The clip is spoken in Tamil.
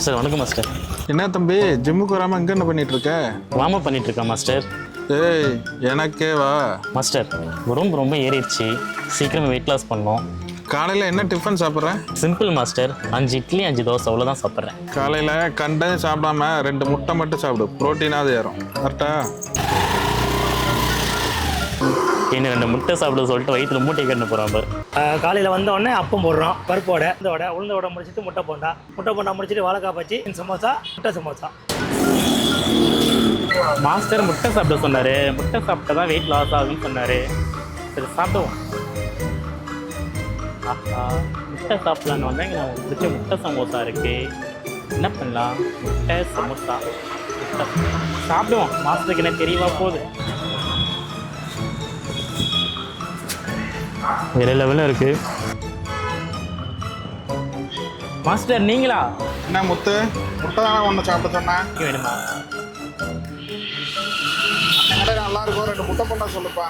மாஸ்டர் வணக்கம் மாஸ்டர். என்ன தம்பி ஜிம்முக்கு வராமல் இங்கே என்ன பண்ணிட்டு இருக்க? வார்ம் அப் பண்ணிட்டு இருக்கேன் மாஸ்டர். ஏய் எனக்கே வா. மாஸ்டர் உடம்பு ரொம்ப ஏறிடுச்சு, சீக்கிரமே வெயிட் லாஸ் பண்ணோம். காலையில் என்ன டிஃபன் சாப்பிட்றேன்? சிம்பிள் மாஸ்டர், 5 இட்லி 5 தோசை அவ்வளோதான் சாப்பிட்றேன். காலையில் கண்டையும் சாப்பிடாம 2 முட்டை மட்டும் சாப்பிடு, ப்ரோட்டீனாவது ஏறும். கரெக்டா? என்ன 2 முட்டை சாப்பிட சொல்லிட்டு வயிற்றுல மூட்டை கட்டு போகிறான் பாரு. காலையில் வந்த உடனே அப்பம் போடுறோம், பருப்போட இந்த வடை உளுந்த வடை முடிச்சுட்டு முட்டை போண்டா முடிச்சுட்டு வாழைக்காய் பச்சி சமோசா முட்டை சமோசா. மாஸ்டர் முட்டை சாப்பிட சொன்னார், முட்டை சாப்பிட்டா தான் வெயிட் லாஸ் ஆகுன்னு சொன்னார். சரி சாப்பிடுவோம். ஆஹா முட்டை சாப்பிட்லான்னு வந்தால் இங்கே நமக்கு பிடிச்ச முட்டை சமோசா இருக்குது. என்ன பண்ணலாம்? முட்டை சமோசா முட்டை சாப்பிடுவோம். மாஸ்டருக்கு என்ன தெரியவா போகுது. வேற லெவலில் இருக்குது. மாஸ்டர் நீங்களா? என்ன முத்து, முட்டை தானே ஒன்று சாப்பிட சொன்னேன். வேணுமா? நல்லா இருக்கும், 2 முட்டை பண்ண சொல்லுப்பா.